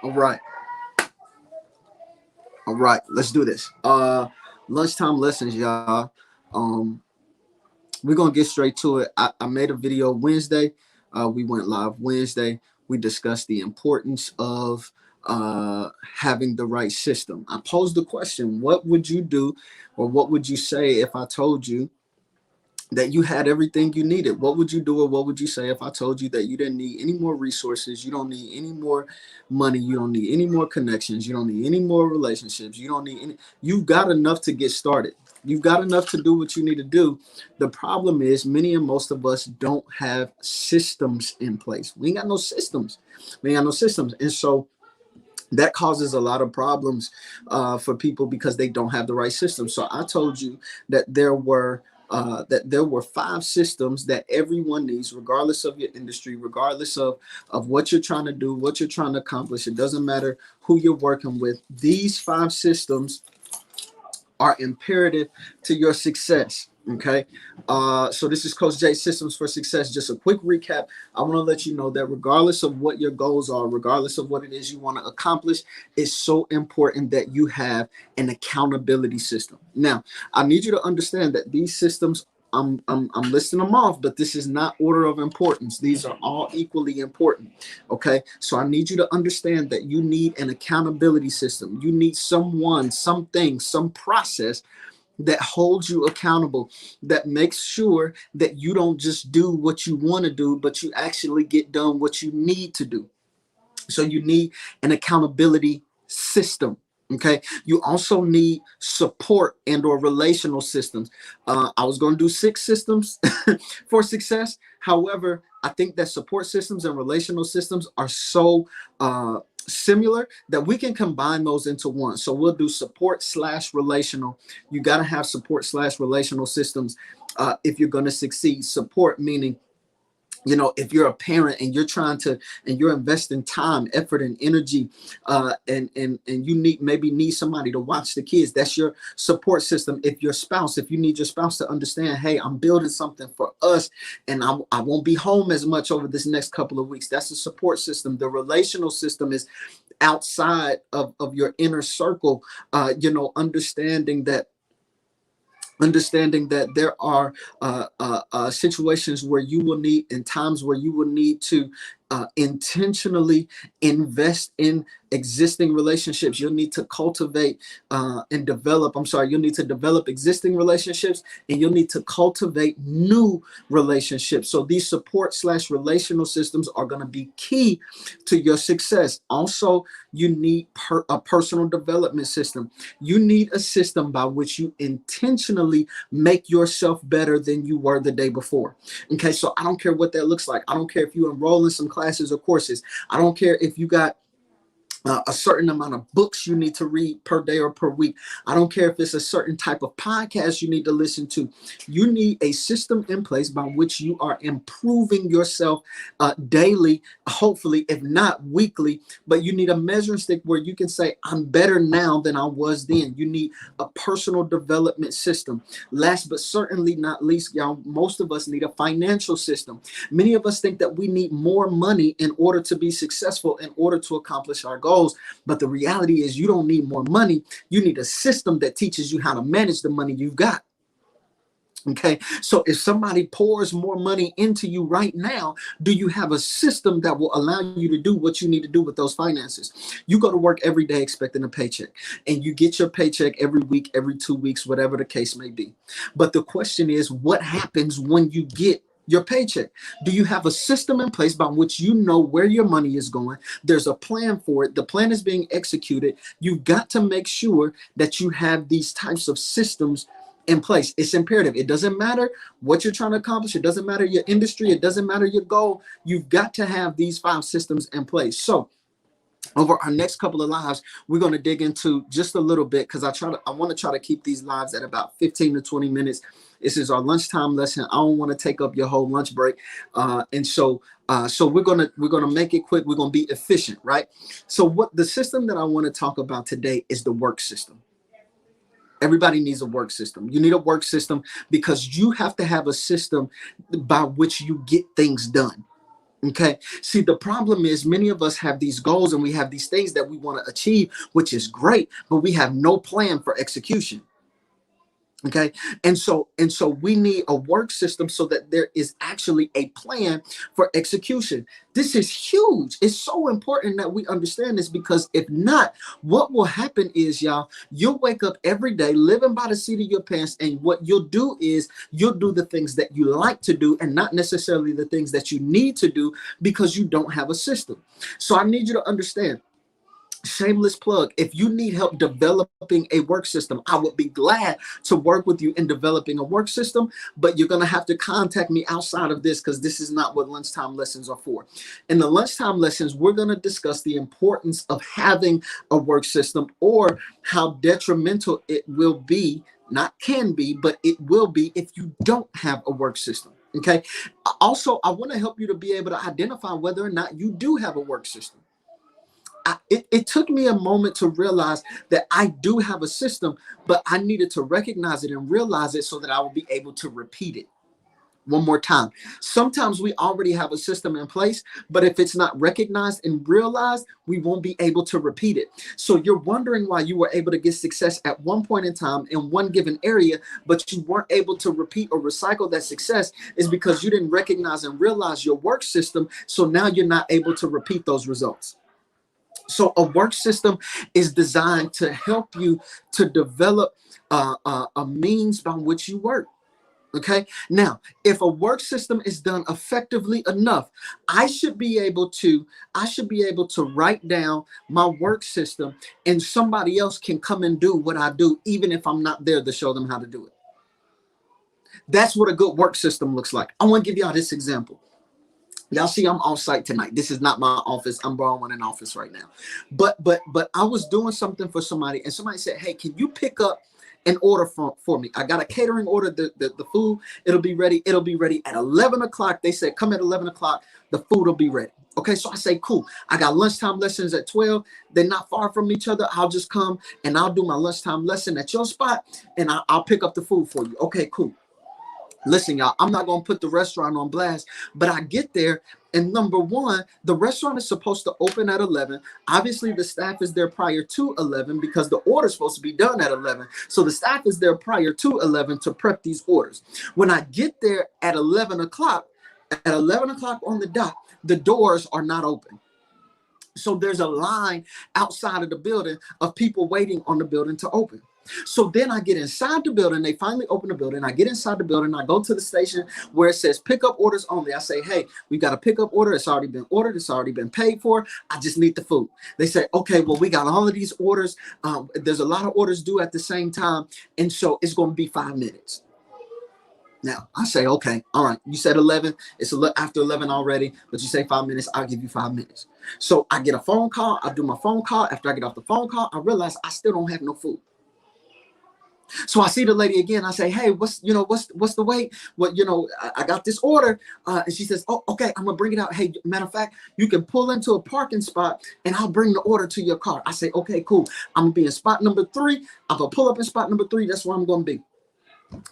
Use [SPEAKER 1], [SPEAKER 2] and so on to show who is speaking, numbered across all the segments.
[SPEAKER 1] All right. All right. Let's do this. Lunchtime lessons, y'all. Um, we're gonna get straight to it. I made a video Wednesday. We went live Wednesday. We discussed the importance of having the right system. I posed the question: what would you do, or what would you say if I told you that you had everything you needed? What would you do, or what would you say if I told you that you didn't need any more resources, you don't need any more money, you don't need any more connections, you don't need any more relationships, you don't need any, you've got enough to get started. You've got enough to do what you need to do. The problem is many and most of us don't have systems in place. We ain't got no systems. We ain't got no systems. And so that causes a lot of problems for people because they don't have the right system. So I told you that there were five systems that everyone needs, regardless of your industry, regardless of what you're trying to do, what you're trying to accomplish. It doesn't matter who you're working with. These five systems are imperative to your success. Okay. So this is Coach J, Systems for Success. Just a quick recap. I want to let you know that regardless of what your goals are, regardless of what it is you want to accomplish, it's so important that you have an accountability system. Now, I need you to understand that these systems, I'm listing them off, but this is not order of importance. These are all equally important. Okay. So I need you to understand that you need an accountability system. You need someone, something, some process that holds you accountable, that makes sure that you don't just do what you want to do, but you actually get done what you need to do. So you need an accountability system. Okay. You also need support and or relational systems. I was going to do six systems for success. However, I think that support systems and relational systems are so similar that we can combine those into one. So we'll do support slash relational. You got to have support slash relational systems if you're going to succeed. Support meaning, if you're a parent and you're trying to, and you're investing time, effort, and energy, and you maybe need somebody to watch the kids, that's your support system. If if you need your spouse to understand, hey, I'm building something for us, and I won't be home as much over this next couple of weeks, that's a support system. The relational system is outside of your inner circle, understanding that there are situations where you will need, and times where you will need to intentionally invest in existing relationships. You'll need to cultivate and develop. I'm sorry, you'll need to develop existing relationships, and you'll need to cultivate new relationships. So these support slash relational systems are going to be key to your success. Also, you need a personal development system. You need a system by which you intentionally make yourself better than you were the day before. Okay, so I don't care what that looks like. I don't care if you enroll in some classes or courses. I don't care if you got a certain amount of books you need to read per day or per week. I don't care if it's a certain type of podcast you need to listen to. You need a system in place by which you are improving yourself daily, hopefully, if not weekly. But you need a measuring stick where you can say, I'm better now than I was then. You need a personal development system. Last but certainly not least, y'all, most of us need a financial system. Many of us think that we need more money in order to be successful, in order to accomplish our goals. But the reality is, you don't need more money. You need a system that teaches you how to manage the money you've got. Okay, so if somebody pours more money into you right now, do you have a system that will allow you to do what you need to do with those finances? You go to work every day expecting a paycheck, and you get your paycheck every week, every 2 weeks, whatever the case may be. But the question is, what happens when you get your paycheck? Do you have a system in place by which you know where your money is going? There's a plan for it. The plan is being executed. You've got to make sure that you have these types of systems in place. It's imperative. It doesn't matter what you're trying to accomplish. It doesn't matter your industry. It doesn't matter your goal. You've got to have these five systems in place. So over our next couple of lives, we're going to dig into just a little bit, because I want to try to keep these lives at about 15 to 20 minutes. This is our lunchtime lesson. I don't want to take up your whole lunch break, so we're gonna make it quick. We're gonna be efficient, right? So what the system that I want to talk about today is the work system. Everybody needs a work system. You need a work system because you have to have a system by which you get things done. Okay. See, the problem is many of us have these goals and we have these things that we want to achieve, which is great, but we have no plan for execution. Okay. And so we need a work system so that there is actually a plan for execution. This is huge. It's so important that we understand this, because if not, what will happen is, y'all, you'll wake up every day living by the seat of your pants, and what you'll do is you'll do the things that you like to do and not necessarily the things that you need to do, because you don't have a system. So I need you to understand, shameless plug, if you need help developing a work system, I would be glad to work with you in developing a work system, but you're going to have to contact me outside of this, because this is not what lunchtime lessons are for. In the lunchtime lessons, we're going to discuss the importance of having a work system, or how detrimental it will be, not can be, but it will be if you don't have a work system. Okay. Also, I want to help you to be able to identify whether or not you do have a work system. It took me a moment to realize that I do have a system, but I needed to recognize it and realize it so that I will be able to repeat it one more time. Sometimes we already have a system in place, but if it's not recognized and realized, we won't be able to repeat it. So you're wondering why you were able to get success at one point in time in one given area, but you weren't able to repeat or recycle that success, is because you didn't recognize and realize your work system. So now you're not able to repeat those results. So a work system is designed to help you to develop a means by which you work. Okay. Now, if a work system is done effectively enough, I should be able to write down my work system, and somebody else can come and do what I do, even if I'm not there to show them how to do it. That's what a good work system looks like. I want to give y'all this example. Y'all see, I'm off site tonight. This is not my office. I'm borrowing an office right now. But I was doing something for somebody, and somebody said, "Hey, can you pick up an order for me? I got a catering order. The food, it'll be ready. It'll be ready at 11 o'clock." They said, "Come at 11 o'clock. The food will be ready." Okay, so I say, cool. I got lunchtime lessons at 12. They're not far from each other. I'll just come and I'll do my lunchtime lesson at your spot, and I'll pick up the food for you. Okay, cool. Listen, y'all, I'm not going to put the restaurant on blast, but I get there, and number one, the restaurant is supposed to open at 11. Obviously, the staff is there prior to 11 because the order is supposed to be done at 11. So the staff is there prior to 11 to prep these orders. When I get there at 11 o'clock, on the dot, the doors are not open. So there's a line outside of the building of people waiting on the building to open. So then I get inside the building. They finally open the building. I get inside the building. I go to the station where it says pick up orders only. I say, "Hey, we got a pickup order. It's already been ordered. It's already been paid for. I just need the food." They say, "Okay, well, we got all of these orders. There's a lot of orders due at the same time. And so it's going to be 5 minutes." Now I say, "Okay, all right. You said 11. It's after 11 already, but you say 5 minutes. I'll give you 5 minutes." So I get a phone call. I do my phone call. After I get off the phone call, I realize I still don't have no food. So I see the lady again. I say, "Hey, what's the wait? What, I got this order." And she says, "Oh, okay, I'm gonna bring it out. Hey, matter of fact, you can pull into a parking spot and I'll bring the order to your car." I say, "Okay, cool. I'm gonna be in spot number 3. I'm gonna pull up in spot number 3. That's where I'm gonna be."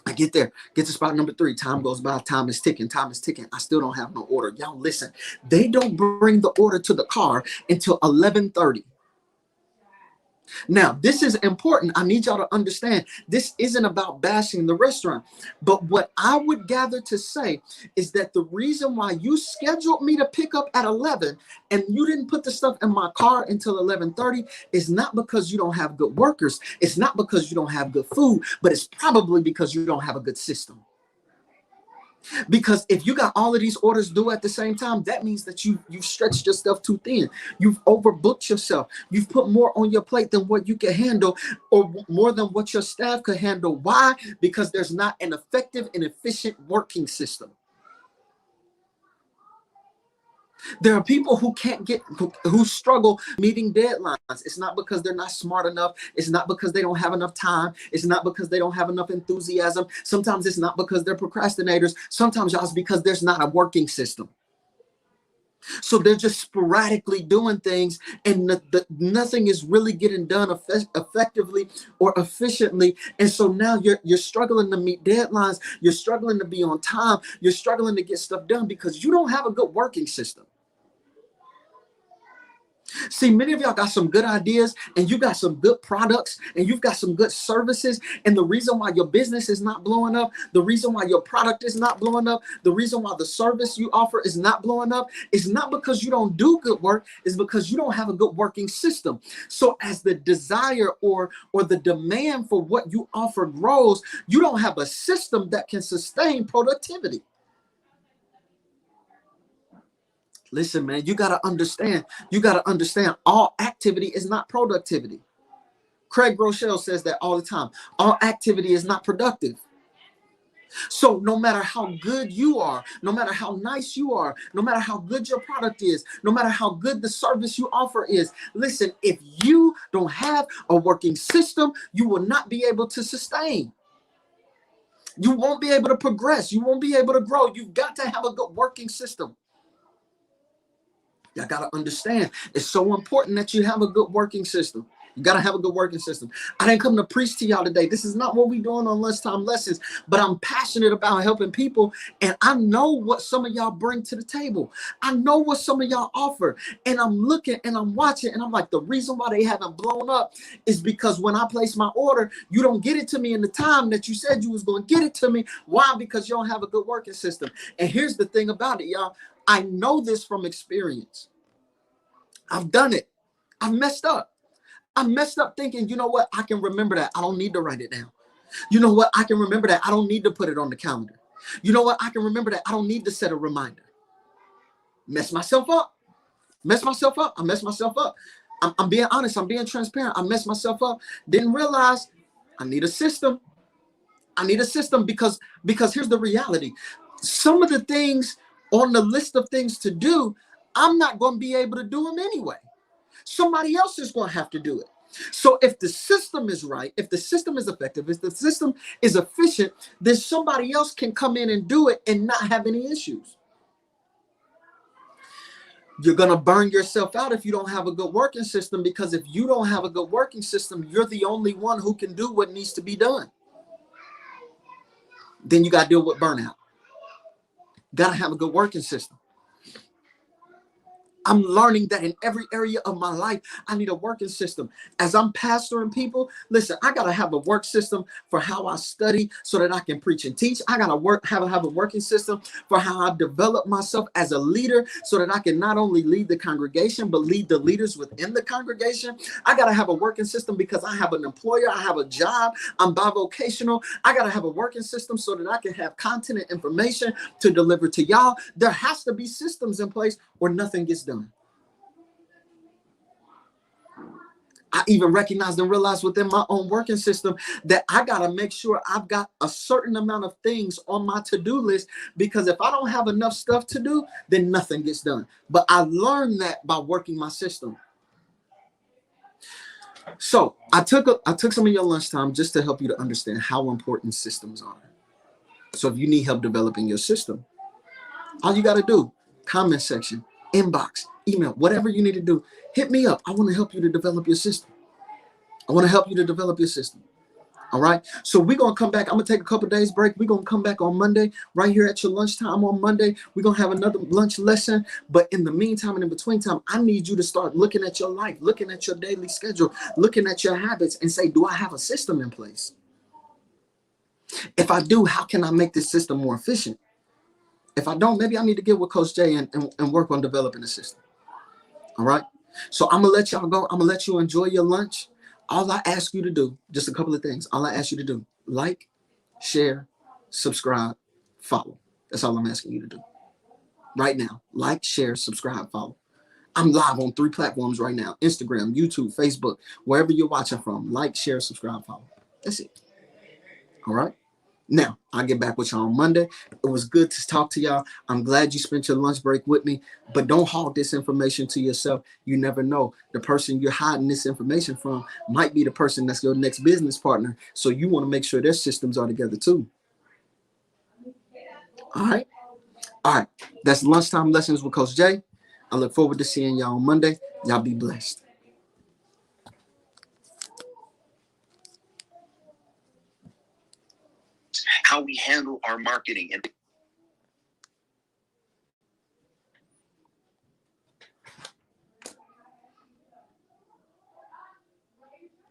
[SPEAKER 1] I get there, get to spot number 3. Time goes by. Time is ticking. Time is ticking. I still don't have no order. Y'all listen. They don't bring the order to the car until 11:30. Now, this is important. I need y'all to understand this isn't about bashing the restaurant. But what I would gather to say is that the reason why you scheduled me to pick up at 11 and you didn't put the stuff in my car until 11:30 is not because you don't have good workers. It's not because you don't have good food, but it's probably because you don't have a good system. Because if you got all of these orders due at the same time, that means that you've stretched yourself too thin. You've overbooked yourself. You've put more on your plate than what you can handle, or more than what your staff could handle. Why? Because there's not an effective and efficient working system. There are people who struggle meeting deadlines. It's not because they're not smart enough. It's not because they don't have enough time. It's not because they don't have enough enthusiasm. Sometimes it's not because they're procrastinators. Sometimes it's because there's not a working system. So they're just sporadically doing things, and nothing is really getting done effectively or efficiently. And so now you're struggling to meet deadlines. You're struggling to be on time. You're struggling to get stuff done because you don't have a good working system. See, many of y'all got some good ideas, and you got some good products, and you've got some good services. And the reason why your business is not blowing up, the reason why your product is not blowing up, the reason why the service you offer is not blowing up is not because you don't do good work, it's because you don't have a good working system. So as the desire or the demand for what you offer grows, you don't have a system that can sustain productivity. Listen, man, you got to understand all activity is not productivity. Craig Groeschel says that all the time. All activity is not productive. So no matter how good you are, no matter how nice you are, no matter how good your product is, no matter how good the service you offer is, listen, if you don't have a working system, you will not be able to sustain. You won't be able to progress. You won't be able to grow. You've got to have a good working system. Y'all got to understand, it's so important that you have a good working system. You got to have a good working system. I didn't come to preach to y'all today. This is not what we're doing on lunchtime lessons, but I'm passionate about helping people. And I know what some of y'all bring to the table. I know what some of y'all offer. And I'm looking and I'm watching and I'm like, the reason why they haven't blown up is because when I place my order, you don't get it to me in the time that you said you was going to get it to me. Why? Because you don't have a good working system. And here's the thing about it, y'all. I know this from experience. I've done it. I've messed up. I messed up thinking, you know what? I can remember that. I don't need to write it down. You know what? I can remember that. I don't need to put it on the calendar. You know what? I can remember that. I don't need to set a reminder. Mess myself up. Mess myself up. I messed myself up. I'm being honest. I'm being transparent. I messed myself up. Didn't realize I need a system. I need a system because here's the reality. Some of the things on the list of things to do, I'm not going to be able to do them anyway. Somebody else is going to have to do it. So if the system is right, if the system is effective, if the system is efficient, then somebody else can come in and do it and not have any issues. You're going to burn yourself out if you don't have a good working system, because if you don't have a good working system, you're the only one who can do what needs to be done. Then you got to deal with burnout. Got to have a good working system. I'm learning that in every area of my life, I need a working system. As I'm pastoring people, listen, I got to have a work system for how I study so that I can preach and teach. I got to have a working system for how I develop myself as a leader so that I can not only lead the congregation, but lead the leaders within the congregation. I got to have a working system because I have an employer. I have a job. I'm bivocational. I got to have a working system so that I can have content and information to deliver to y'all. There has to be systems in place or nothing gets done. I even recognized and realized within my own working system that I got to make sure I've got a certain amount of things on my to-do list, because if I don't have enough stuff to do, then nothing gets done. But I learned that by working my system. So I took some of your lunchtime just to help you to understand how important systems are. So if you need help developing your system, all you got to do, comment section, inbox, email, whatever you need to do, hit me up. I want to help you to develop your system. I want to help you to develop your system. All right. So we're going to come back. I'm going to take a couple days break. We're going to come back on Monday right here at your lunchtime on Monday. We're going to have another lunch lesson. But in the meantime and in between time, I need you to start looking at your life, looking at your daily schedule, looking at your habits and say, do I have a system in place? If I do, how can I make this system more efficient? If I don't, maybe I need to get with Coach Jay and work on developing a system. All right. So I'm going to let y'all go. I'm going to let you enjoy your lunch. All I ask you to do, just a couple of things. All I ask you to do, like, share, subscribe, follow. That's all I'm asking you to do right now. Like, share, subscribe, follow. I'm live on 3 platforms right now: Instagram, YouTube, Facebook, wherever you're watching from. Like, share, subscribe, follow. That's it. All right. Now, I'll get back with y'all on Monday. It was good to talk to y'all. I'm glad you spent your lunch break with me, but don't hold this information to yourself. You never know. The person you're hiding this information from might be the person that's your next business partner. So you want to make sure their systems are together too. All right. All right. That's Lunchtime Lessons with Coach Jay. I look forward to seeing y'all on Monday. Y'all be blessed.
[SPEAKER 2] How we handle our marketing and